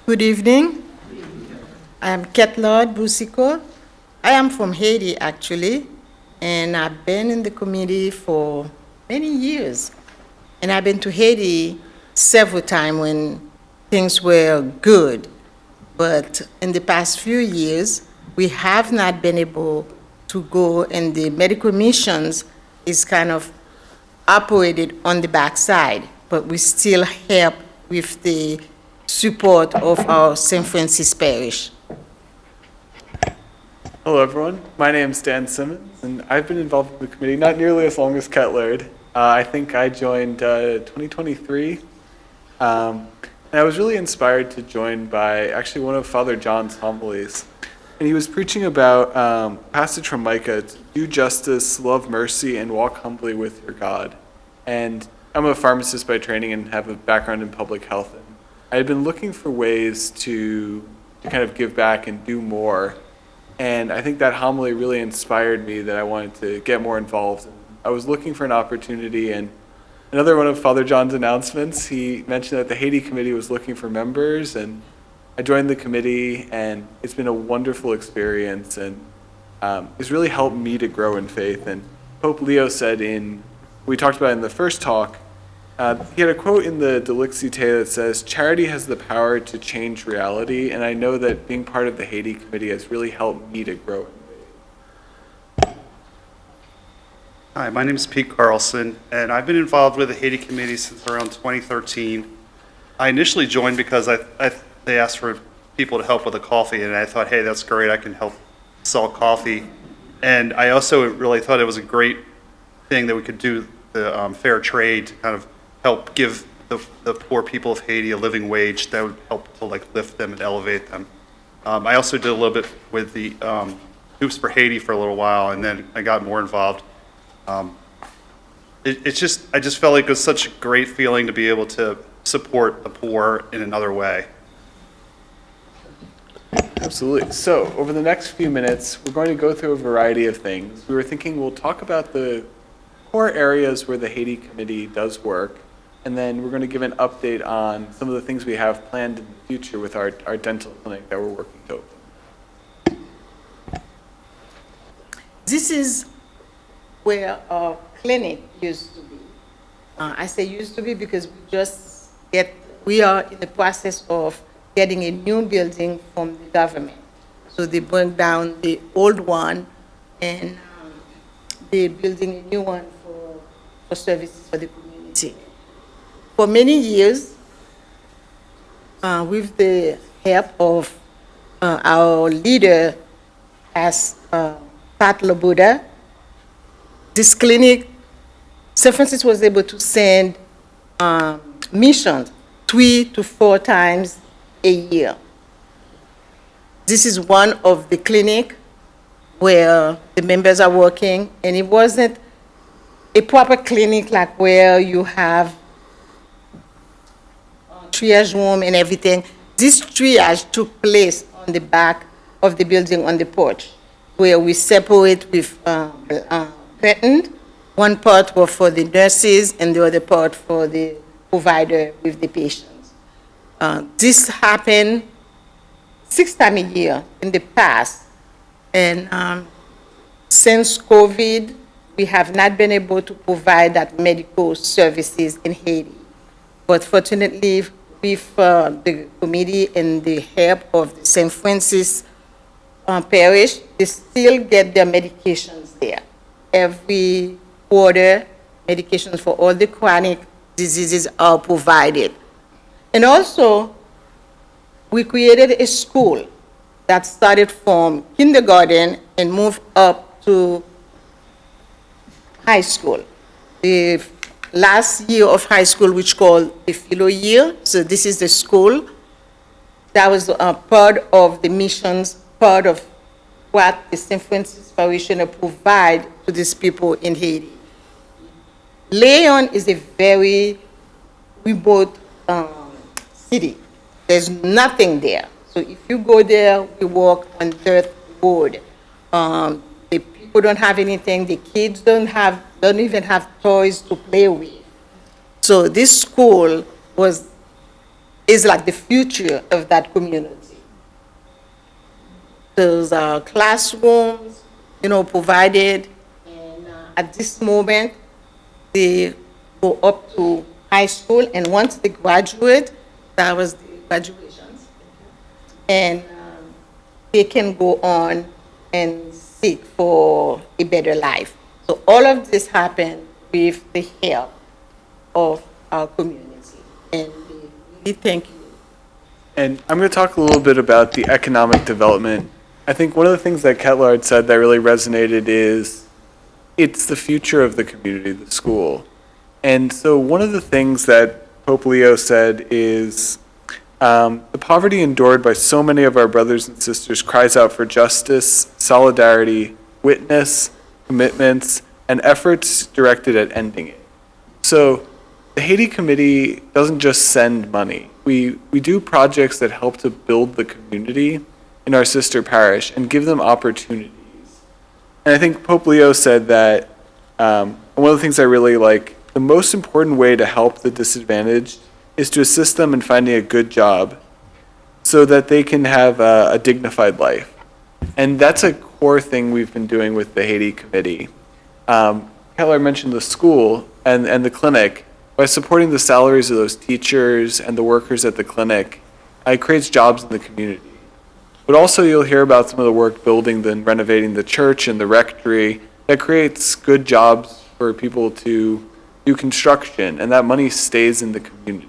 Good evening. I am Ketlard Boursiquot. I am from Haiti, actually, and I've been in the committee for many years. And I've been to Haiti several times when things were good. But in the past few years, we have not been able to go, and the medical missions is kind of operated on the backside, but we still help with the support of our St. Francis Parish. Hello, everyone. My name is Dan Simmons, and I've been involved in the committee not nearly as long as Ketlard. I think I joined 2023, and I was really inspired to join by actually one of Father John's homilies. And he was preaching about a passage from Micah, to do justice, love mercy, and walk humbly with your God. And I'm a pharmacist by training and have a background in public health. And I had been looking for ways to kind of give back and do more. And I think that homily really inspired me that I wanted to get more involved. I was looking for an opportunity, and another one of Father John's announcements, he mentioned that the Haiti Committee was looking for members, and I joined the committee, and it's been a wonderful experience, and it's really helped me to grow in faith. And Pope Leo said we talked about in the first talk, he had a quote in the Delixite that says, "Charity has the power to change reality," and I know that being part of the Haiti Committee has really helped me to grow in faith. Hi, my name is Pete Carlson, and I've been involved with the Haiti Committee since around 2013. I initially joined because they asked for people to help with the coffee, and I thought, hey, that's great, I can help sell coffee. And I also really thought it was a great thing that we could do the fair trade to kind of help give the poor people of Haiti a living wage that would help to lift them and elevate them. I also did a little bit with the Hoops for Haiti for a little while, and then I got more involved. I just felt like it was such a great feeling to be able to support the poor in another way. Absolutely. So over the next few minutes, we're going to go through a variety of things. We were thinking we'll talk about the core areas where the Haiti Committee does work, and then we're going to give an update on some of the things we have planned in the future with our dental clinic that we're working to open. This is where our clinic used to be. I say used to be because we are in the process of getting a new building from the government. So they burned down the old one, and they're building a new one for services for the community. For many years, with the help of our leader as Pat Labuda, this clinic, St. Francis was able to send missions 3 to 4 times a year. This is one of the clinic where the members are working, and it wasn't a proper clinic like where you have triage room and everything. This triage took place on the back of the building on the porch, where we separate with curtains. One part was for the nurses and the other part for the provider with the patients. This happened 6 times a year in the past, and since COVID, we have not been able to provide that medical services in Haiti. But fortunately, with the committee and the help of the St. Francis Parish, they still get their medications there. Every quarter, medications for all the chronic diseases are provided. And also, we created a school that started from kindergarten and moved up to high school. The last year of high school, which called the philo year, so this is the school. That was part of the missions, part of what the St. Francis parishioner provide to these people in Haiti. Léon is a very remote city. There's nothing there. So if you go there, we walk on dirt road. The people don't have anything. The kids don't even have toys to play with. So this school was is like the future of that community. Those classrooms, provided, and at this moment, they go up to high school, and once they graduate, that was the graduations, and they can go on and seek for a better life. So all of this happened with the help of our community, and we really thank you. And I'm going to talk a little bit about the economic development. I think one of the things that Ketlard said that really resonated is it's the future of the community, the school. And so one of the things that Pope Leo said is the poverty endured by so many of our brothers and sisters cries out for justice, solidarity, witness, commitments, and efforts directed at ending it. So the Haiti Committee doesn't just send money. We do projects that help to build the community in our sister parish and give them opportunities. And I think Pope Leo said that one of the things I really like, the most important way to help the disadvantaged is to assist them in finding a good job so that they can have a dignified life. And that's a core thing we've been doing with the Haiti Committee. Ketlard mentioned the school and the clinic. By supporting the salaries of those teachers and the workers at the clinic, it creates jobs in the community. But also you'll hear about some of the work building and renovating the church and the rectory that creates good jobs for people to do construction, and that money stays in the community.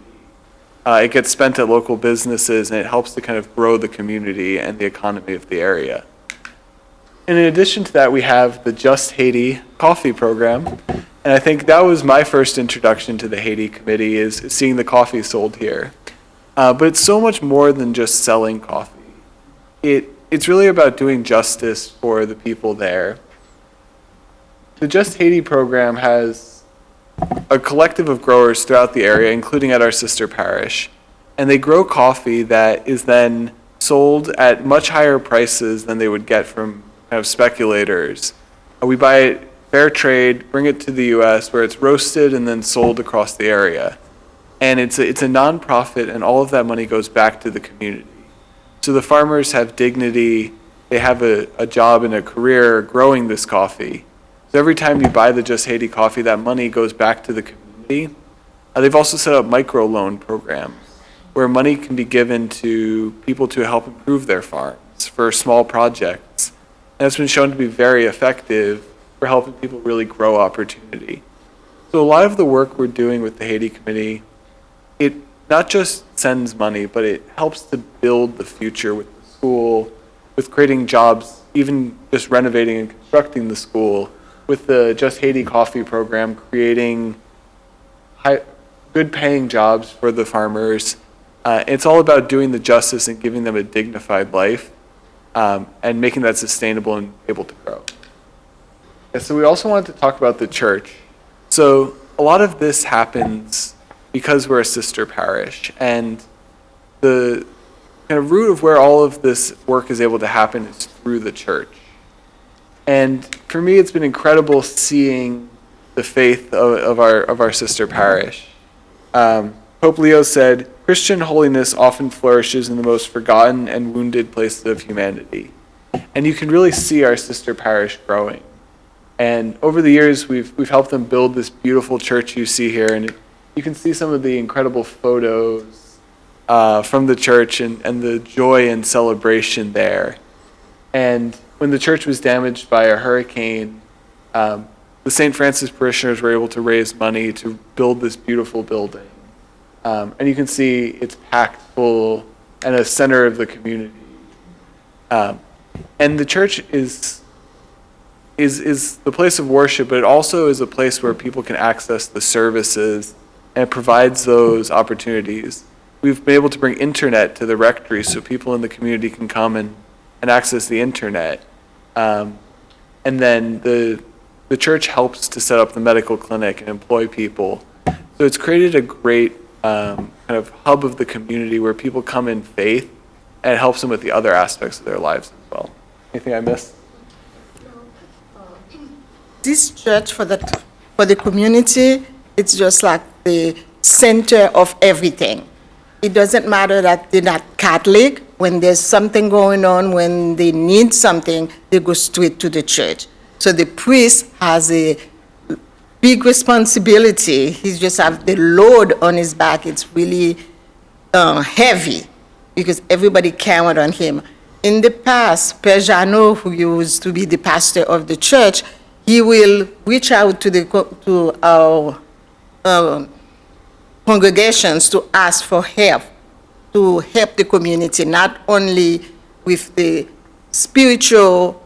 It gets spent at local businesses, and it helps to kind of grow the community and the economy of the area. And in addition to that, we have the Just Haiti coffee program. And I think that was my first introduction to the Haiti Committee, is seeing the coffee sold here. But it's so much more than just selling coffee. It's really about doing justice for the people there. The Just Haiti program has a collective of growers throughout the area, including at our sister parish. And they grow coffee that is then sold at much higher prices than they would get from kind of speculators. We buy it fair trade, bring it to the U.S. where it's roasted and then sold across the area. And it's a nonprofit, and all of that money goes back to the community. So the farmers have dignity, they have a job and a career growing this coffee. So every time you buy the Just Haiti coffee, that money goes back to the community. They've also set up microloan programs where money can be given to people to help improve their farms for small projects. And it's been shown to be very effective for helping people really grow opportunity. So a lot of the work we're doing with the Haiti Committee, it not just sends money, but it helps to build the future with the school, with creating jobs, even just renovating and constructing the school, with the Just Haiti coffee program, creating good paying jobs for the farmers. It's all about doing the justice and giving them a dignified life, and making that sustainable and able to grow. And so we also wanted to talk about the church. So a lot of this happens because we're a sister parish, and the kind of root of where all of this work is able to happen is through the church. And for me, it's been incredible seeing the faith of our sister parish. Pope Leo said, "Christian holiness often flourishes in the most forgotten and wounded places of humanity." And you can really see our sister parish growing. And over the years, we've helped them build this beautiful church you see here, and you can see some of the incredible photos from the church and the joy and celebration there. And when the church was damaged by a hurricane, the St. Francis parishioners were able to raise money to build this beautiful building. And you can see it's packed full and a center of the community. And the church is the place of worship, but it also is a place where people can access the services, and it provides those opportunities. We've been able to bring internet to the rectory so people in the community can come and access the internet. And then the church helps to set up the medical clinic and employ people. So it's created a great kind of hub of the community where people come in faith, and it helps them with the other aspects of their lives as well. Anything I missed? This church for the community, it's just like the center of everything. it doesn't matter that they're not Catholic. When there's something going on, when they need something, they go straight to the church. So the priest has a big responsibility. He just has the load on his back. It's really heavy because everybody counted on him. In the past, Perjano, who used to be the pastor of the church, he will reach out to our congregations to ask for help, to help the community, not only with the spiritual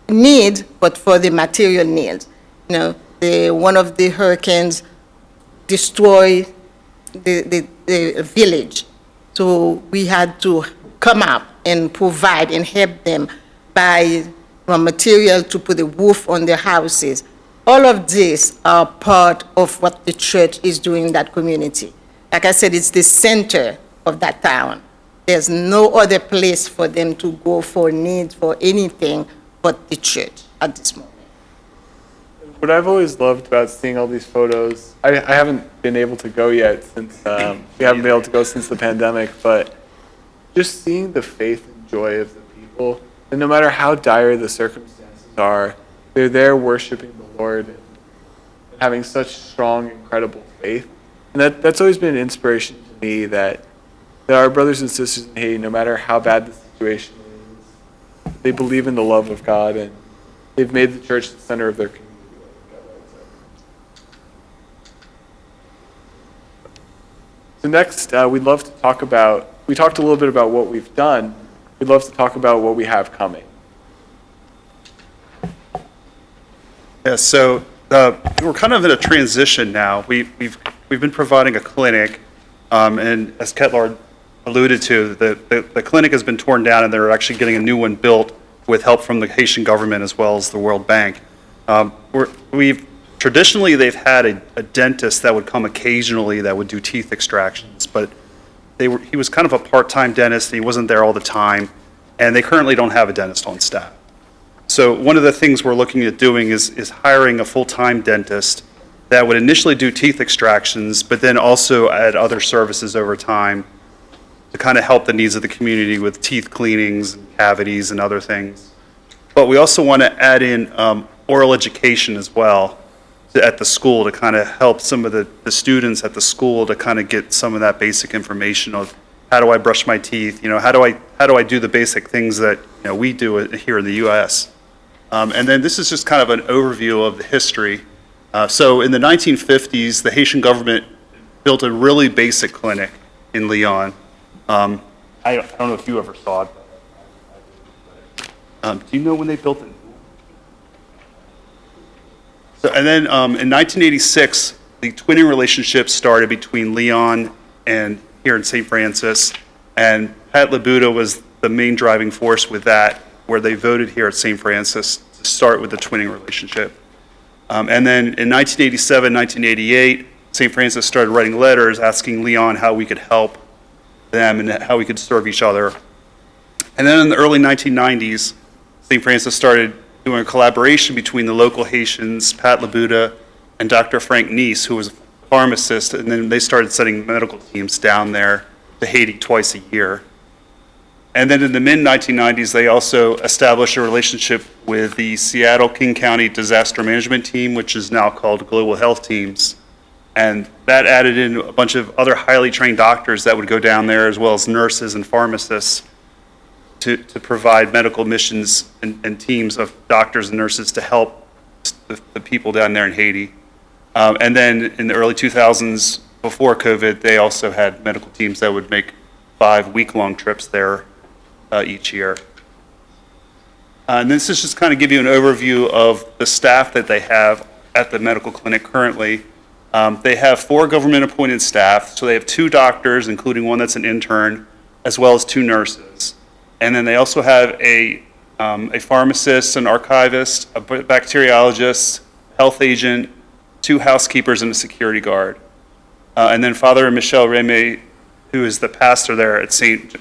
need, but for the material needs. You know, one of the hurricanes destroyed the village. So we had to come up and provide and help them buy material to put a roof on their houses. All of these are part of what the church is doing in that community. Like I said, it's the center of that town. There's no other place for them to go for needs, for anything but the church at this moment. What I've always loved about seeing all these photos, I haven't been able to go yet since, we haven't been able to go since the pandemic, but just seeing the faith and joy of the people, and no matter how dire the circumstances are, they're there worshiping the Lord and having such strong, incredible faith. And that's always been an inspiration to me that our brothers and sisters in Haiti, no matter how bad the situation is, they believe in the love of God, and they've made the church the center of their community. So next, we'd love to talk about, we talked a little bit about what we've done. We'd love to talk about what we have coming. Yeah, so we're kind of in a transition now. We've been providing a clinic, and as Ketlard alluded to, the clinic has been torn down, and they're actually getting a new one built with help from the Haitian government as well as the World Bank. Traditionally, they've had a dentist that would come occasionally that would do teeth extractions, but he was kind of a part-time dentist, and he wasn't there all the time, and they currently don't have a dentist on staff. So one of the things we're looking at doing is hiring a full-time dentist that would initially do teeth extractions, but then also add other services over time to kind of help the needs of the community with teeth cleanings, and cavities, and other things. But we also want to add in oral education as well at the school to kind of help some of the students at the school to kind of get some of that basic information of how do I brush my teeth, how do I do the basic things that we do here in the U.S. And then this is just kind of an overview of the history. So in the 1950s, the Haitian government built a really basic clinic in Léon. I don't know if you ever saw it. Do you know when they built it? So, and then in 1986, the twinning relationship started between Léon and here in St. Francis, and Pat Labuda was the main driving force with that, where they voted here at St. Francis to start with the twinning relationship. And then in 1987, 1988, St. Francis started writing letters asking Léon how we could help them and how we could serve each other. And then in the early 1990s, St. Francis started doing a collaboration between the local Haitians, Pat Labuda, and Dr. Frank Nice, who was a pharmacist, and then they started sending medical teams down there to Haiti twice a year. And then in the mid-1990s, they also established a relationship with the Seattle King County Disaster Management Team, which is now called Global Health Teams. And that added in a bunch of other highly trained doctors that would go down there, as well as nurses and pharmacists, to provide medical missions and teams of doctors and nurses to help the people down there in Haiti. And then in the early 2000s, before COVID, they also had medical teams that would make 5 week-long trips there each year. And this is just kind of give you an overview of the staff that they have at the medical clinic currently. They have 4 government-appointed staff, so they have 2 doctors, including one that's an intern, as well as 2 nurses. And then they also have a pharmacist, an archivist, a bacteriologist, health agent, 2 housekeepers, and a security guard. And then Father Michel Reme, who is the pastor there at St.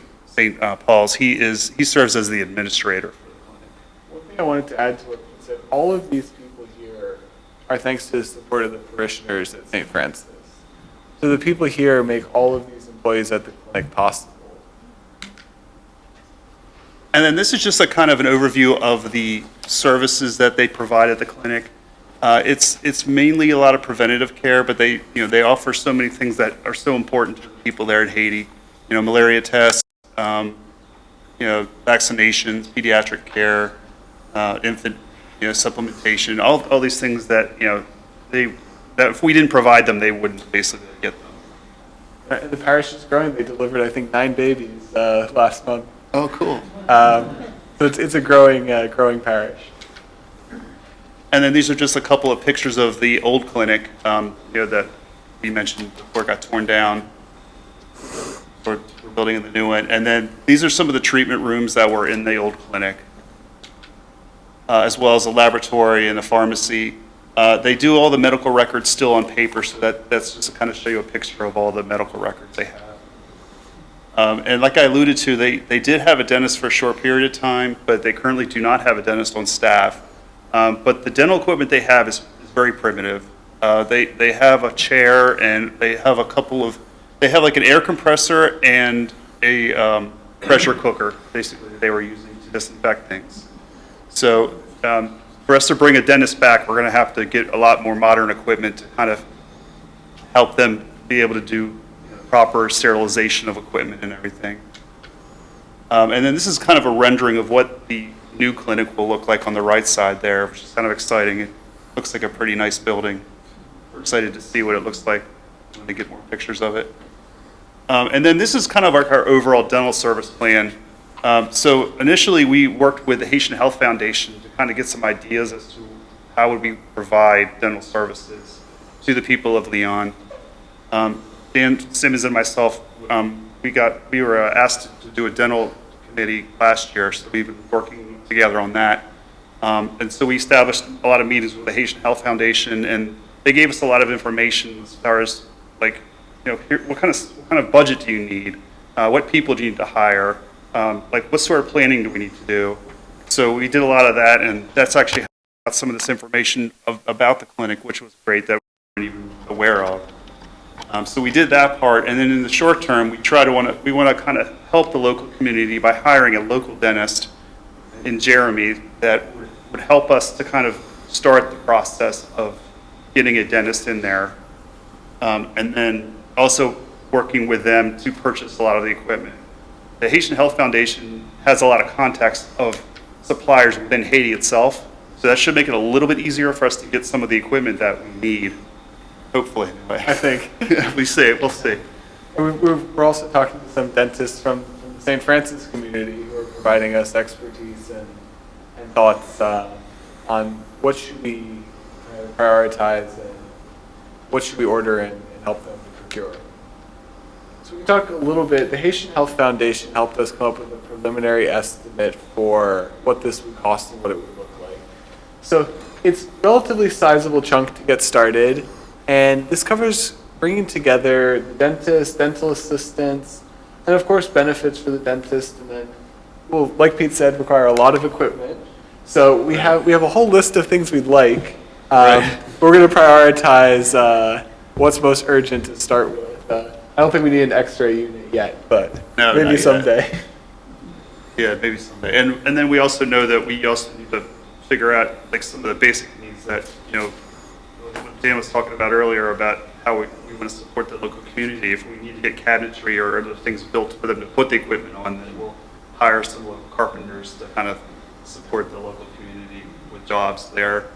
Paul's, he serves as the administrator. One thing I wanted to add to what you said, all of these people here are thanks to the support of the parishioners at St. Francis. So the people here make all of these important employees at the clinic possible. And then this is just a kind of an overview of the services that they provide at the clinic. It's mainly a lot of preventative care, but they offer so many things that are so important to people there in Haiti. Malaria tests, vaccinations, pediatric care, infant, supplementation, all these things that that if we didn't provide them, they wouldn't basically get them. And the parish is growing. They delivered, I think, 9 babies last month. Oh, cool. So it's a growing parish. And then these are just a couple of pictures of the old clinic, that we mentioned before it got torn down. We're building in the new one. And then these are some of the treatment rooms that were in the old clinic, as well as a laboratory and a pharmacy. They do all the medical records still on paper, so that's just to kind of show you a picture of all the medical records they have. And like I alluded to, they did have a dentist for a short period of time, but they currently do not have a dentist on staff. But the dental equipment they have is very primitive. They have a chair, and they have they have like an air compressor and a pressure cooker, basically, that they were using to disinfect things. So for us to bring a dentist back, we're going to have to get a lot more modern equipment to kind of help them be able to do proper sterilization of equipment and everything. And then this is kind of a rendering of what the new clinic will look like on the right side there, which is kind of exciting. It looks like a pretty nice building. We're excited to see what it looks like when they get more pictures of it. And then this is kind of our overall dental service plan. So initially we worked with the Haitian Health Foundation to kind of get some ideas as to how would we provide dental services to the people of Léon. Dan Simmons and myself, we were asked to do a dental committee last year, so we've been working together on that. And so we established a lot of meetings with the Haitian Health Foundation, and they gave us a lot of information as far as like, what kind of budget do you need? What people do you need to hire? Like what sort of planning do we need to do? So we did a lot of that, and that's actually how we got some of this information about the clinic, which was great that we weren't even aware of. So we did that part, and then in the short term, we want to kind of help the local community by hiring a local dentist in Jeremy that would help us to kind of start the process of getting a dentist in there, and then also working with them to purchase a lot of the equipment. The Haitian Health Foundation has a lot of contacts of suppliers within Haiti itself, so that should make it a little bit easier for us to get some of the equipment that we need. Hopefully, anyway. I think. We'll see. We're also talking to some dentists from the St. Francis community who are providing us expertise and thoughts on what should we prioritize and what should we order and help them procure. So we talked a little bit, the Haitian Health Foundation helped us come up with a preliminary estimate for what this would cost and what it would look like. So it's a relatively sizable chunk to get started. And this covers bringing together the dentist, dental assistants, and of course benefits for the dentist. And then, well, like Pete said, require a lot of equipment. So we have a whole list of things we'd like. Right. We're going to prioritize what's most urgent to start with. I don't think we need an X-ray unit yet, but No, maybe not someday. yet. Yeah, maybe someday. And then we also know that we also need to figure out like some of the basic needs that what Dan was talking about earlier about how we want to support the local community. If we need to get cabinetry or other things built for them to put the equipment on, then we'll hire some local carpenters to kind of support the local community with jobs there.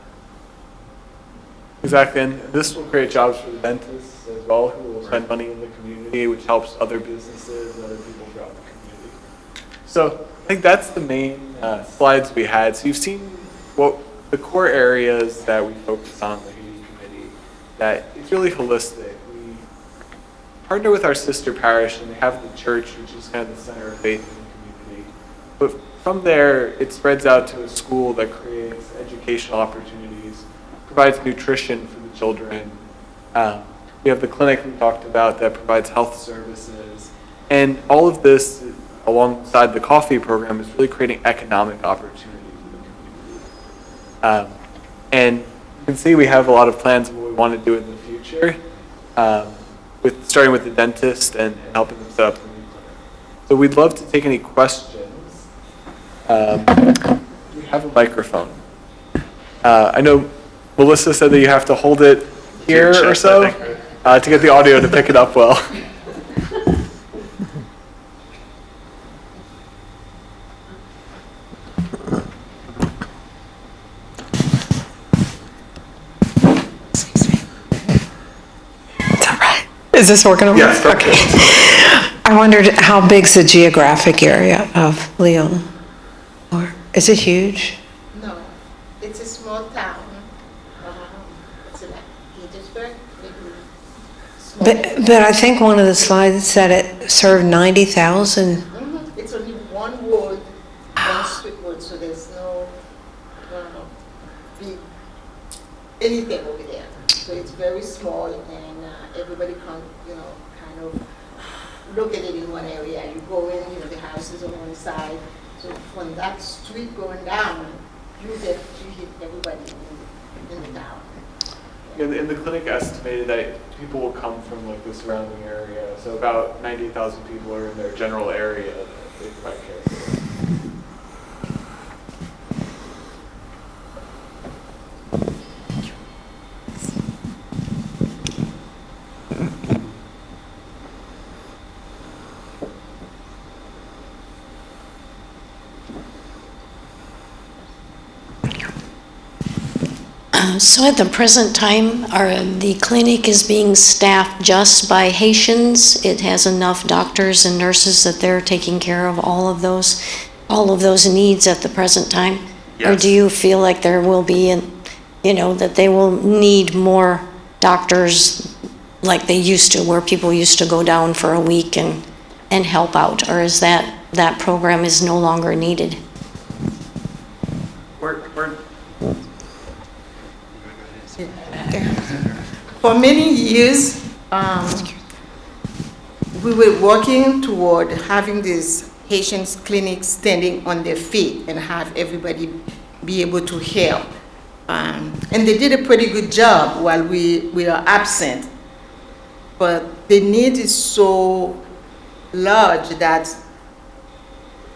Exactly, and this will create jobs for the dentists as well, who will spend money in the community, which helps other businesses and other people throughout the community. So I think that's the main slides we had. So you've seen what the core areas that we focus on, the Haiti Committee, that it's really holistic. We partner with our sister parish, and they have the church, which is kind of the center of faith in the community. But from there, it spreads out to a school that creates educational opportunities, provides nutrition for the children. We have the clinic we talked about that provides health services. And all of this, alongside the coffee program, is really creating economic opportunities in the community. And you can see we have a lot of plans of what we want to do in the future. starting with the dentist and helping them set up the new clinic. So we'd love to take any questions. We have a microphone. I know Melissa said that you have to hold it here or so to get the audio to pick it up well. Is this working over? Yes, Okay. I wondered how big's the geographic area of Léon? Or is it huge? No, it's a small town. It's like Petersburg, maybe small. But I think one of the slides said it served 90,000. It's only one road, one street road, so there's no big anything over there. So it's very small, and everybody can, kind of look at it in one area. You go in, the houses on one side. So from that street going down, you hit everybody in the town. And the clinic estimated that people will come from like the surrounding area. So about 90,000 people are in their general area that they provide care for. So at the present time, the clinic is being staffed just by Haitians. It has enough doctors and nurses that they're taking care of all of those needs at the present time? Or Yes. do you feel like there will be, that they will need more doctors like they used to, where people used to go down for a week and help out? Or is that program is no longer needed? For many years, we were working toward having this Haitian clinic standing on their feet and have everybody be able to help. And they did a pretty good job while we are absent. But the need is so large that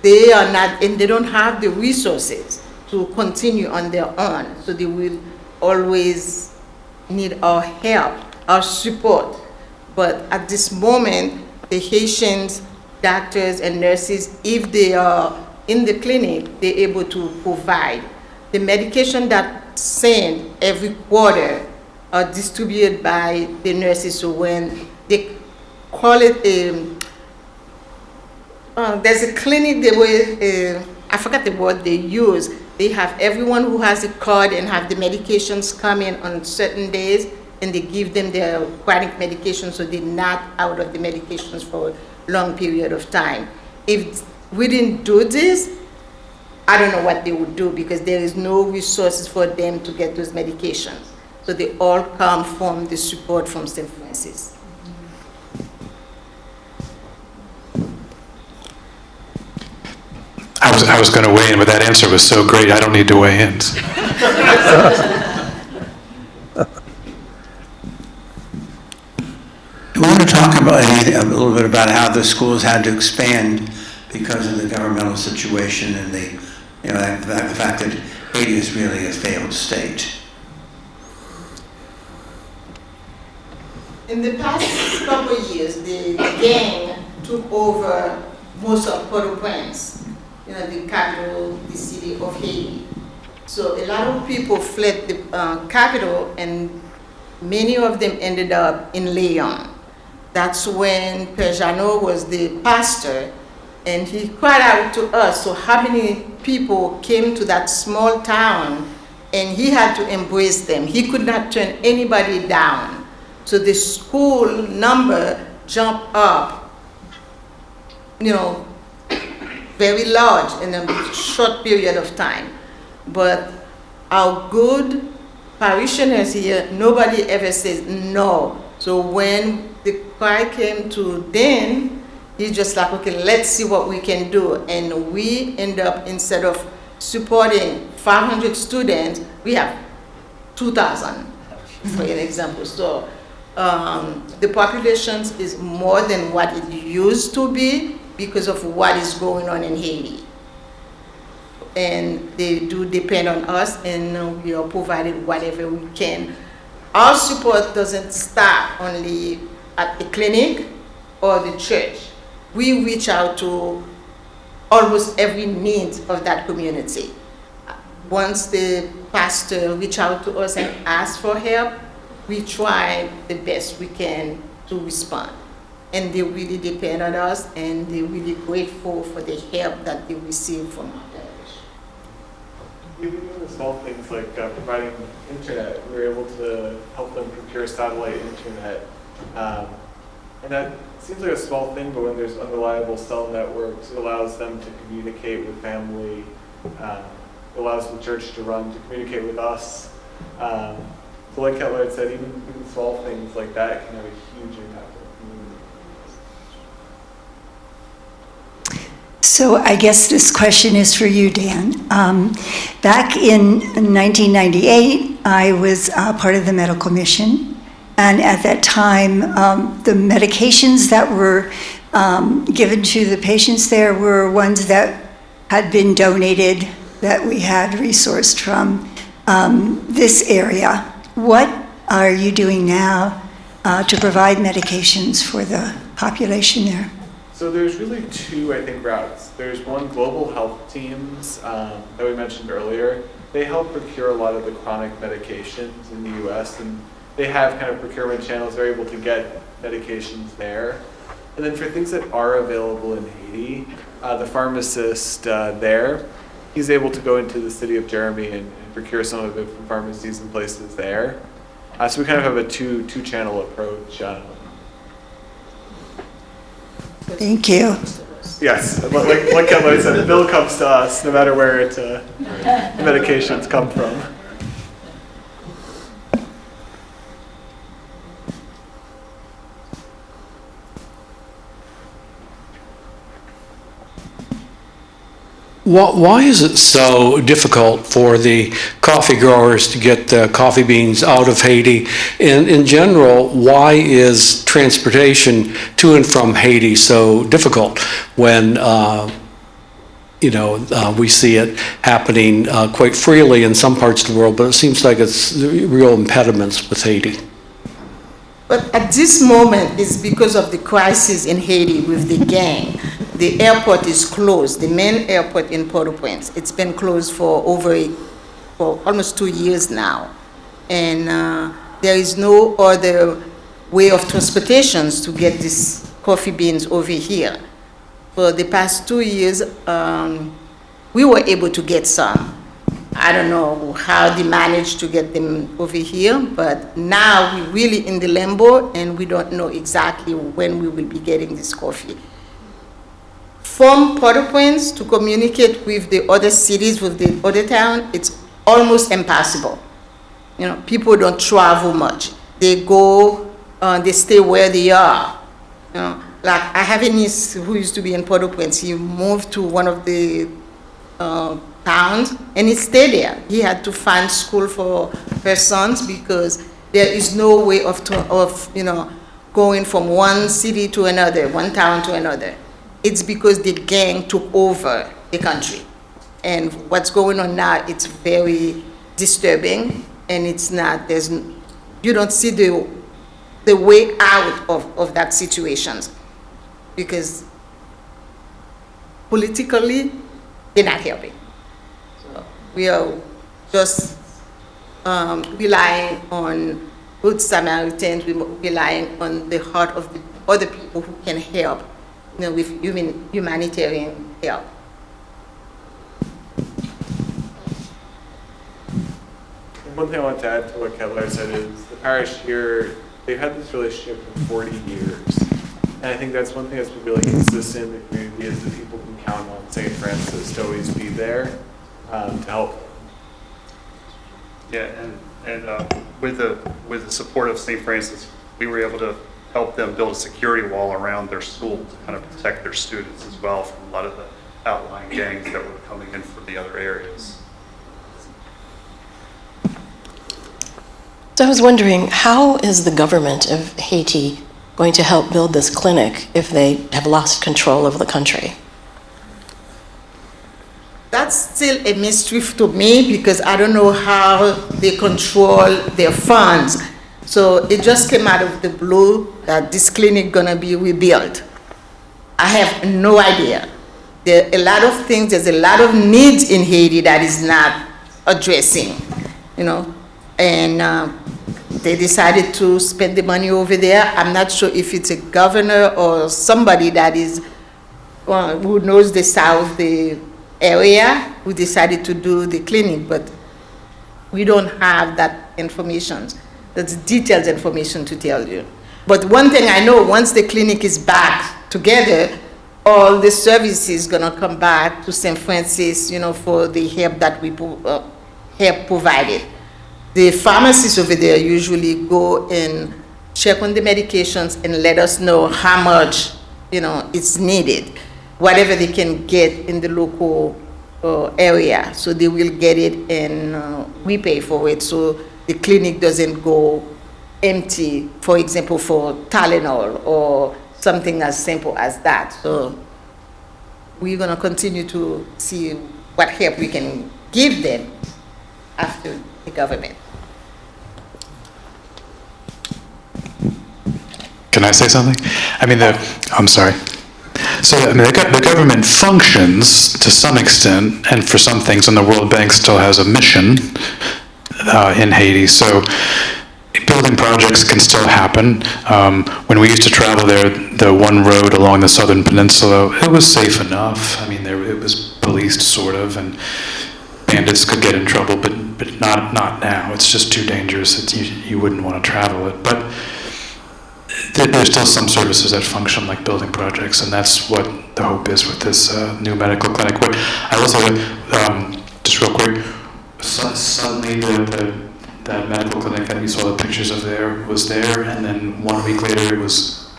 they are not, and they don't have the resources to continue on their own. So they will always need our help, our support. But at this moment, the Haitians, doctors and nurses, if they are in the clinic, they're able to provide. The medication that sent every quarter are distributed by the nurses. So when they call it there's a clinic, I forgot the word they use. They have everyone who has a card and have the medications come in on certain days, and they give them their chronic medication so they're not out of the medications for a long period of time. If we didn't do this, I don't know what they would do, because there is no resources for them to get those medications. So they all come from the support from St. Francis. I was going to weigh in, but that answer was so great, I don't need to weigh in. I want to talk about a little bit about how the schools had to expand because of the governmental situation and the fact that Haiti is really a failed state. In the past couple of years, the gang took over most of Port-au-Prince, the capital, the city of Haiti. So a lot of people fled the capital, and many of them ended up in Léon. That's when Perjano was the pastor, and he cried out to us, so how many people came to that small town, and he had to embrace them. He could not turn anybody down. So the school number jumped up, very large in a short period of time. But our good parishioners here, nobody ever says no. So when the cry came to Dan, he's just like, okay, let's see what we can do. And we end up, instead of supporting 500 students, we have 2,000, for an example. So the population is more than what it used to be because of what is going on in Haiti. And they do depend on us, and we are providing whatever we can. Our support doesn't stop only at the clinic or the church. We reach out to almost every need of that community. Once the pastor reach out to us and ask for help, we try the best we can to respond. And they really depend on us, and they're really grateful for the help that they receive from our parish. Even doing the small things like providing internet, we were able to help them procure satellite internet. And that seems like a small thing, but when there's unreliable cell networks, it allows them to communicate with family, it allows the church to communicate with us. So like Ketlard said, even small things like that can have a huge impact on the community. So I guess this question is for you, Dan. Back in 1998, I was part of the medical mission. And at that time, the medications that were given to the patients there were ones that had been donated, that we had resourced from this area. What are you doing now to provide medications for the population there? So there's really two, I think, routes. There's one, global health teams that we mentioned earlier. They help procure a lot of the chronic medications in the U.S., and they have kind of procurement channels. They're able to get medications there. And then for things that are available in Haiti, the pharmacist there, he's able to go into the city of Jeremy and procure some of it from pharmacies and places there. So we kind of have a two-channel approach. Thank you. Yes, like Ketlard said, the bill comes to us no matter where the medications come from. Why is it so difficult for the coffee growers to get the coffee beans out of Haiti? And in general, why is transportation to and from Haiti so difficult when, we see it happening quite freely in some parts of the world, but it seems like it's real impediments with Haiti? But at this moment, it's because of the crisis in Haiti with the gang. The airport is closed, the main airport in Port-au-Prince. It's been closed for almost 2 years now. And there is no other way of transportation to get these coffee beans over here. For the past 2 years, we were able to get some. I don't know how they managed to get them over here, but now we're really in the limbo, and we don't know exactly when we will be getting this coffee. From Port-au-Prince to communicate with the other cities, with the other town, it's almost impossible. People don't travel much. They go, they stay where they are. Like I have a niece who used to be in Port-au-Prince. He moved to one of the towns, and he stayed there. He had to find school for her sons because there is no way of going from one city to another, one town to another. It's because the gang took over the country. And what's going on now, it's very disturbing, and you don't see the way out of that situation, because politically, they're not helping. So we are just relying on good Samaritans, we're relying on the heart of the other people who can help, with humanitarian help. And one thing I want to add to what Ketlard said is the parish here, they've had this relationship for 40 years. And I think that's one thing that's been really consistent in the community is that people can count on St. Francis to always be there to help. Yeah, and with the support of St. Francis, we were able to help them build a security wall around their school to kind of protect their students as well from a lot of the outlying gangs that were coming in from the other areas. So I was wondering, how is the government of Haiti going to help build this clinic if they have lost control of the country? That's still a mystery to me because I don't know how they control their funds. So it just came out of the blue that this clinic gonna be rebuilt. I have no idea. There are a lot of things, there's a lot of needs in Haiti that is not addressing, you know, and they decided to spend the money over there. I'm not sure if it's a governor or somebody that is, who knows the South, the area, who decided to do the clinic, but we don't have that information. That's detailed information to tell you. But one thing I know, once the clinic is back together, all the services gonna come back to St. Francis, you know, for the help that we help provided. The pharmacists over there usually go and check on the medications and let us know how much, you know, it's needed, whatever they can get in the local area. So they will get it and we pay for it. So the clinic doesn't go empty, for example, for Tylenol or something as simple as that. So we're gonna continue to see what help we can give them after the government. Can I say something? I mean, I'm sorry. So, I mean, the government functions to some extent, and for some things, and the World Bank still has a mission in Haiti. So, building projects can still happen. When we used to travel there, the one road along the southern peninsula, it was safe enough. I mean, it was policed, sort of, and bandits could get in trouble, but not now. It's just too dangerous. You wouldn't want to travel it. But there's still some services that function like building projects, and that's what the hope is with this new medical clinic. But I also, just real quick, suddenly that medical clinic that we saw the pictures of there was there, and then 1 week later it was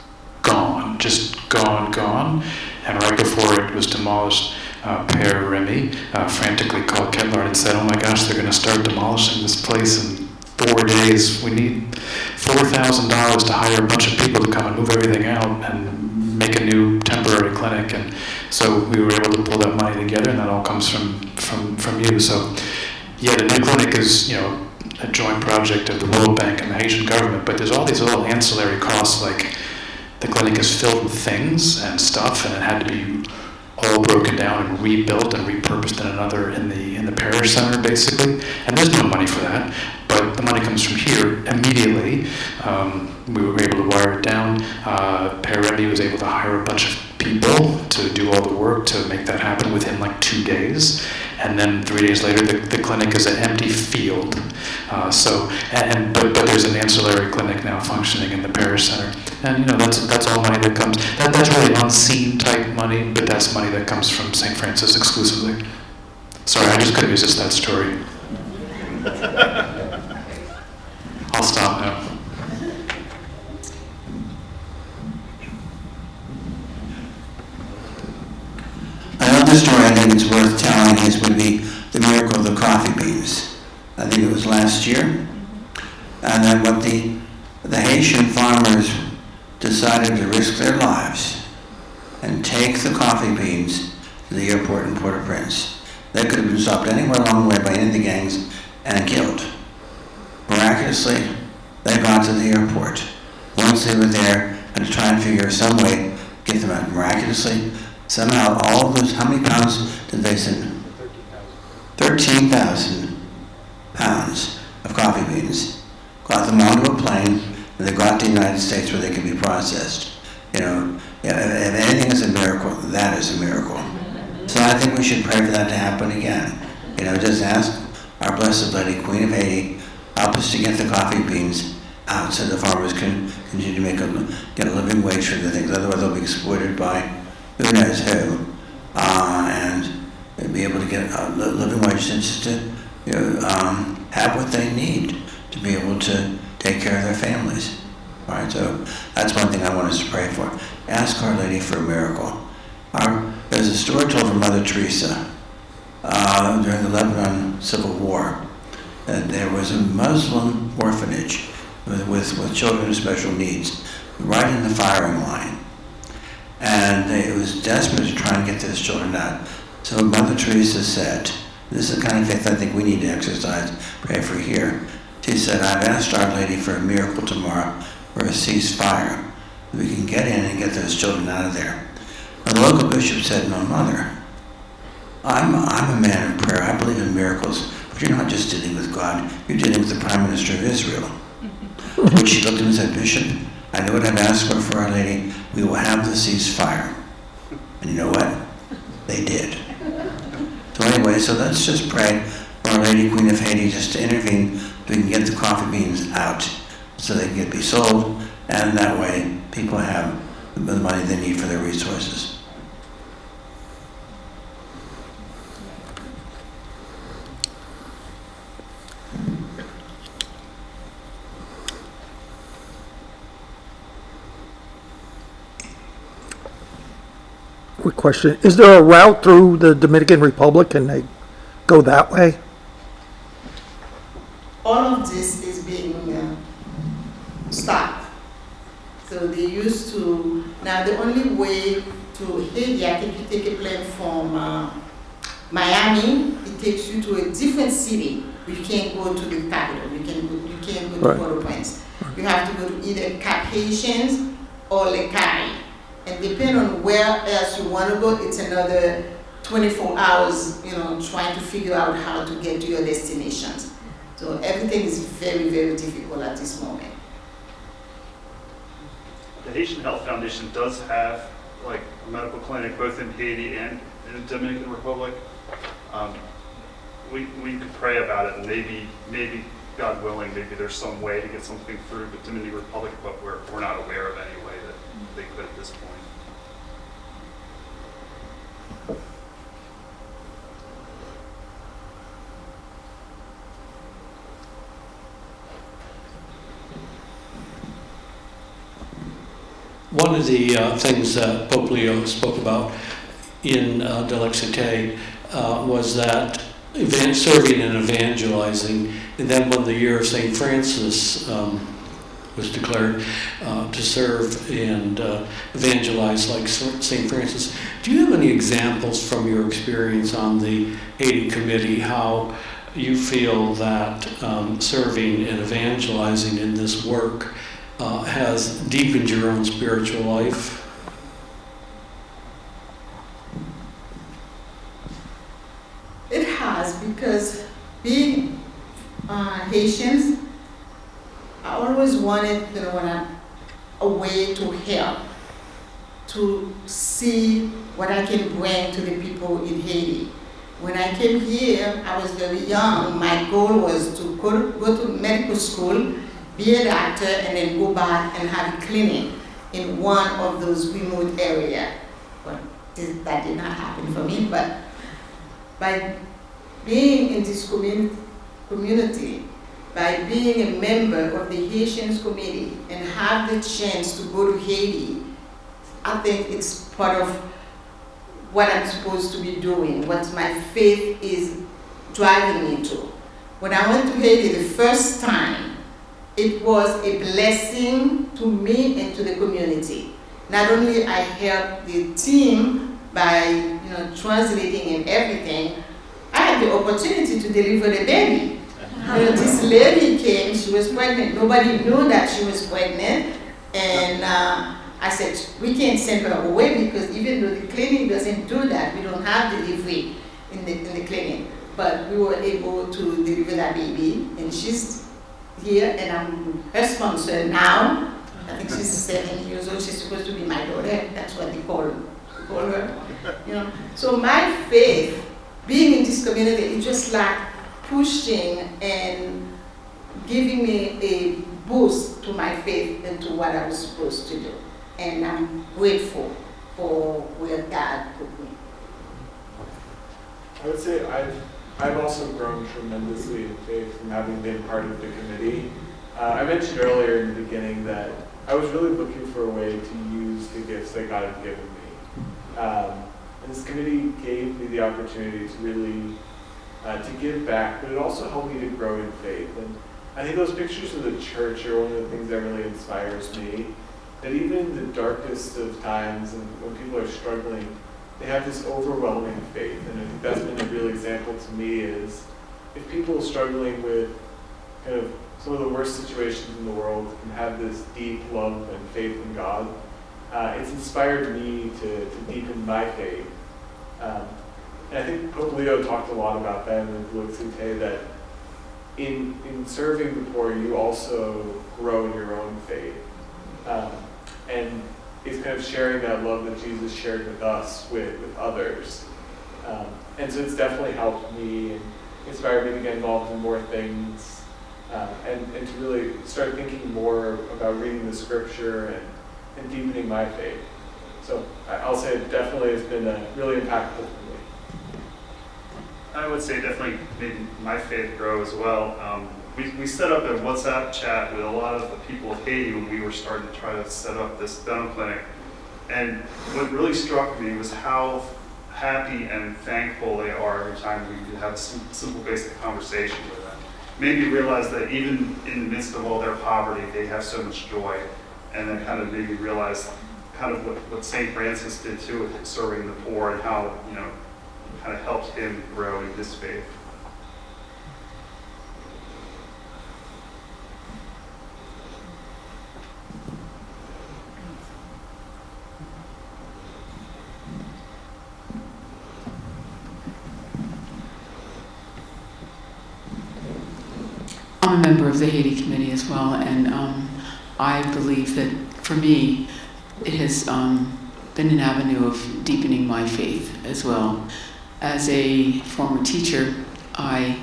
gone, just gone. And right before it was demolished, Père Remy frantically called Ketlard and said, "Oh my gosh, they're going to start demolishing this place in 4 days. We need $4,000 to hire a bunch of people to come and move everything out and make a new temporary clinic." And so we were able to pull that money together, and that all comes from you. So yeah, the new clinic is, you know, a joint project of the World Bank and the Haitian government, but there's all these little ancillary costs, like the clinic is filled with things and stuff, and it had to be all broken down and rebuilt and repurposed in the parish center, basically. And there's no money for that, but the money comes from here immediately. We were able to wire it down. Père Remy was able to hire a bunch of people to do all the work to make that happen within like 2 days. And then 3 days later, the clinic is an empty field. But there's an ancillary clinic now functioning in the parish center. And you know, that's all money that comes. That's really unseen type money, but that's money that comes from St. Francis exclusively. Sorry, I just couldn't resist that story. I'll stop now. Another story I think is worth telling would be the miracle of the coffee beans. I think it was last year. And then what the Haitian farmers decided to risk their lives and take the coffee beans to the airport in Port-au-Prince. They could have been stopped anywhere along the way by any of the gangs and killed. Miraculously, they got to the airport. Once they were there, and to try and figure some way to get them out. Miraculously, somehow all of those, how many pounds did they send? 13,000 pounds of coffee beans. Got them onto a plane, and they got to the United States where they could be processed. You know, if anything is a miracle, that is a miracle. So I think we should pray for that to happen again. You know, just ask our Blessed Lady, Queen of Haiti, help us to get the coffee beans out so the farmers can continue to get a living wage for the things. Otherwise, they'll be exploited by who knows who, and be able to get a living wage just to have what they need to be able to take care of their families. All right, so that's one thing I want us to pray for. Ask Our Lady for a miracle. There's a story told from Mother Teresa during the Lebanon Civil War, that there was a Muslim orphanage with children with special needs right in the firing line. And it was desperate to try and get those children out. So Mother Teresa said, this is the kind of faith I think we need to exercise, pray for here. She said, I've asked Our Lady for a miracle tomorrow, for a ceasefire. We can get in and get those children out of there. And the local bishop said, no, Mother, I'm a man of prayer. I believe in miracles. But you're not just dealing with God, you're dealing with the Prime Minister of Israel. To which she looked at him and said, Bishop, I know what I've asked for Our Lady. We will have the ceasefire. And you know what? They did. So anyway, so let's just pray for Our Lady, Queen of Haiti, just to intervene so we can get the coffee beans out so they can be sold, and that way people have the money they need for their resources. Quick question. Is there a route through the Dominican Republic? Can they go that way? All of this is being stopped. So they used to, now the only way to Haiti, I think you take a plane from Miami, it takes you to a different city. You can't go to the capital. You can't go to Port-au-Prince. You have to go to either Cap Haitians or Le Carré. And depending on where else you want to go, it's another 24 hours, trying to figure out how to get to your destinations. So everything is very, very difficult at this moment. The Haitian Health Foundation does have like a medical clinic both in Haiti and in the Dominican Republic. We could pray about it, and maybe God willing, maybe there's some way to get something through the Dominican Republic, but we're not aware of any way that they could at this point. One of the things that Pope Leo spoke about in De L'exité was that serving and evangelizing, and then when the year of St. Francis was declared, to serve and evangelize like St. Francis. Do you have any examples from your experience on the Haiti Committee how you feel that serving and evangelizing in this work has deepened your own spiritual life? It has, because being Haitians, I always wanted, a way to help, to see what I can bring to the people in Haiti. When I came here, I was very young. My goal was to go to medical school, be a doctor, and then go back and have a clinic in one of those remote areas. But that did not happen for me. But by being in this community, by being a member of the Haitian Committee and have the chance to go to Haiti, I think it's part of what I'm supposed to be doing, what my faith is driving me to. When I went to Haiti the first time, it was a blessing to me and to the community. Not only I helped the team by translating and everything, I had the opportunity to deliver the baby. This lady came, she was pregnant. Nobody knew that she was pregnant. And I said, we can't send her away because even though the clinic doesn't do that, we don't have delivery in the clinic. But we were able to deliver that baby, and she's here, and I'm her sponsor now. I think she's 7 years old. She's supposed to be my daughter. That's what they call her. So my faith, being in this community, is just like pushing and giving me a boost to my faith and to what I was supposed to do. And I'm grateful for where God put me. I would say I've also grown tremendously in faith from having been part of the committee. I mentioned earlier in the beginning that I was really looking for a way to use the gifts that God had given me. And this committee gave me the opportunity to really to give back, but it also helped me to grow in faith. And I think those pictures of the church are one of the things that really inspires me, that even in the darkest of times and when people are struggling, they have this overwhelming faith. And I think that's been a real example to me is if people struggling with kind of some of the worst situations in the world can have this deep love and faith in God, it's inspired me to deepen my faith. And I think Pope Leo talked a lot about that in the Lux Vitae, that in serving the poor, you also grow in your own faith. And it's kind of sharing that love that Jesus shared with us, with others. And so it's definitely helped me and inspired me to get involved in more things, and to really start thinking more about reading the scripture and deepening my faith. So I'll say it definitely has been really impactful for me. I would say definitely made my faith grow as well. We set up a WhatsApp chat with a lot of the people of Haiti when we were starting to try to set up this dental clinic. And what really struck me was how happy and thankful they are every time we could have a simple basic conversation with them. Made me realize that even in the midst of all their poverty, they have so much joy. And then kind of made me realize kind of what St. Francis did too with serving the poor and how, kind of helped him grow in his faith. I'm a member of the Haiti Committee as well, and I believe that for me, it has been an avenue of deepening my faith as well. As a former teacher, I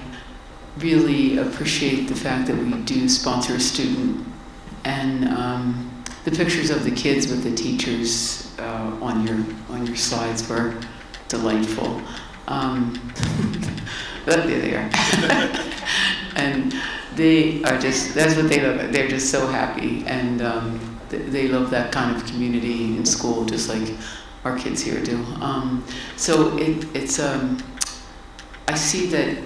really appreciate the fact that we do sponsor a student, and the pictures of the kids with the teachers on your slides were delightful. But there they are. And they are just, that's what they love. They're just so happy, and they love that kind of community in school, just like our kids here do. So it's I see that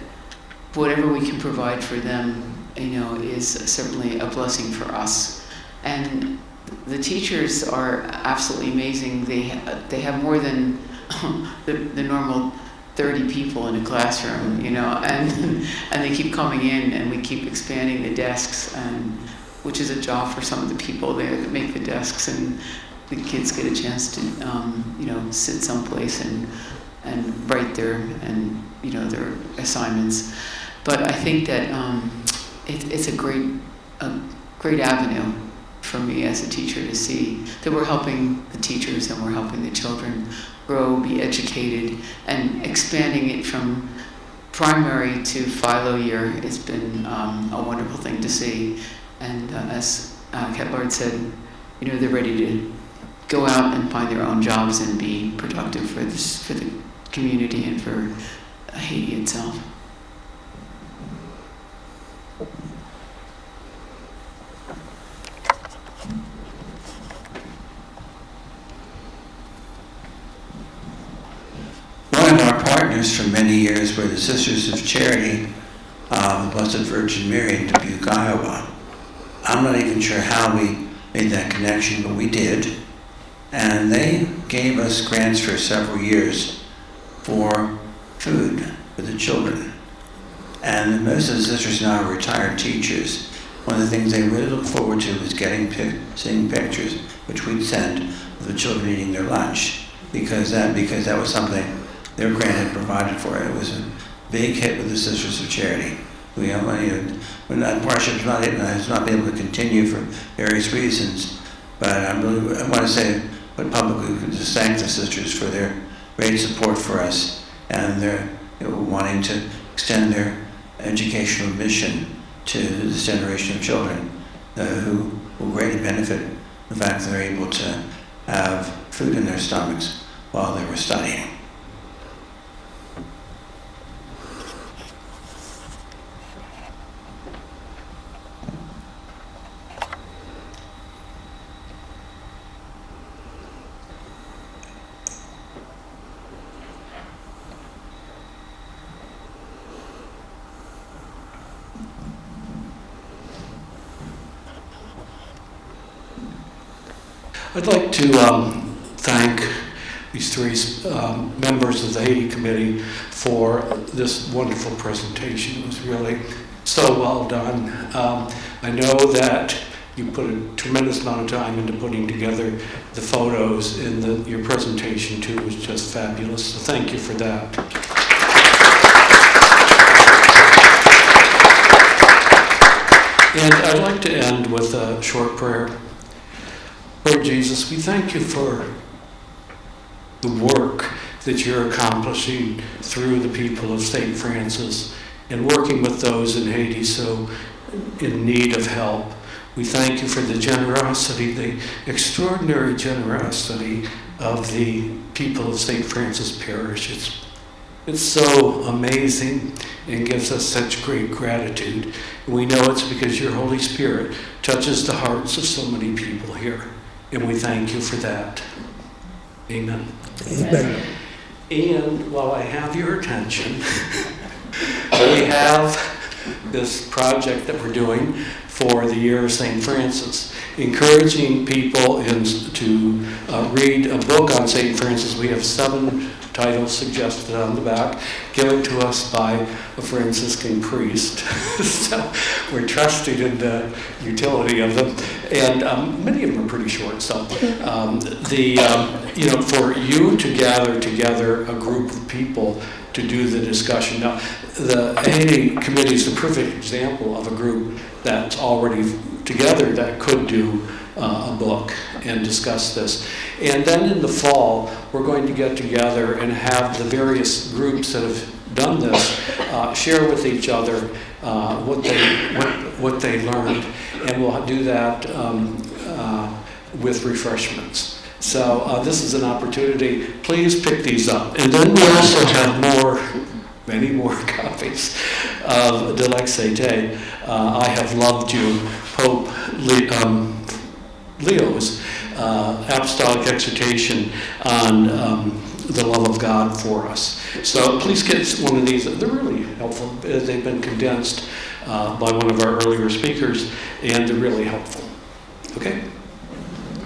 whatever we can provide for them, is certainly a blessing for us. And the teachers are absolutely amazing. They have more than the normal 30 people in a classroom, and they keep coming in, and we keep expanding the desks, and which is a job for some of the people there that make the desks, and the kids get a chance to, sit someplace and write their assignments. But I think that it's a great avenue for me as a teacher to see that we're helping the teachers and we're helping the children grow, be educated, and expanding it from primary to philo year has been a wonderful thing to see. And as Ketlard said, they're ready to go out and find their own jobs and be productive for the community and for Haiti itself. One of our partners for many years were the Sisters of Charity of the Blessed Virgin Mary in Dubuque, Iowa. I'm not even sure how we made that connection, but we did. And they gave us grants for several years for food for the children. And most of the sisters now are retired teachers. One of the things they really look forward to is seeing pictures, which we'd send, of the children eating their lunch, because that was something their grant had provided for. It was a big hit with the Sisters of Charity. When that partnership has not been able to continue for various reasons, but I want to say, but publicly, we could just thank the sisters for their great support for us and their wanting to extend their educational mission to this generation of children who will greatly benefit the fact that they're able to have food in their stomachs while they were studying. I'd like to thank these three members of the Haiti Committee for this wonderful presentation. It was really so well done. I know that you put a tremendous amount of time into putting together the photos, and your presentation too was just fabulous. So thank you for that. And I'd like to end with a short prayer. Lord Jesus, we thank you for the work that you're accomplishing through the people of St. Francis and working with those in Haiti so in need of help. We thank you for the generosity, the extraordinary generosity of the people of St. Francis Parish. It's so amazing and gives us such great gratitude. And we know it's because your Holy Spirit touches the hearts of so many people here. And we thank you for that. Amen. Amen. And while I have your attention, we have this project that we're doing for the year of St. Francis, encouraging people to read a book on St. Francis. We have 7 titles suggested on the back, given to us by a Franciscan priest. So we're trusting in the utility of them, and many of them are pretty short. So for you to gather together a group of people to do the discussion. Now, the Haiti Committee is a perfect example of a group that's already together that could do a book and discuss this. And then in the fall, we're going to get together and have the various groups that have done this share with each other what they learned, and we'll do that with refreshments. So this is an opportunity. Please pick these up. And then we also have many more copies of De Lex Aetate. I Have Loved You, Pope Leo's apostolic exhortation on the love of God for us. So please get one of these. They're really helpful. They've been condensed by one of our earlier speakers, and they're really helpful. Okay?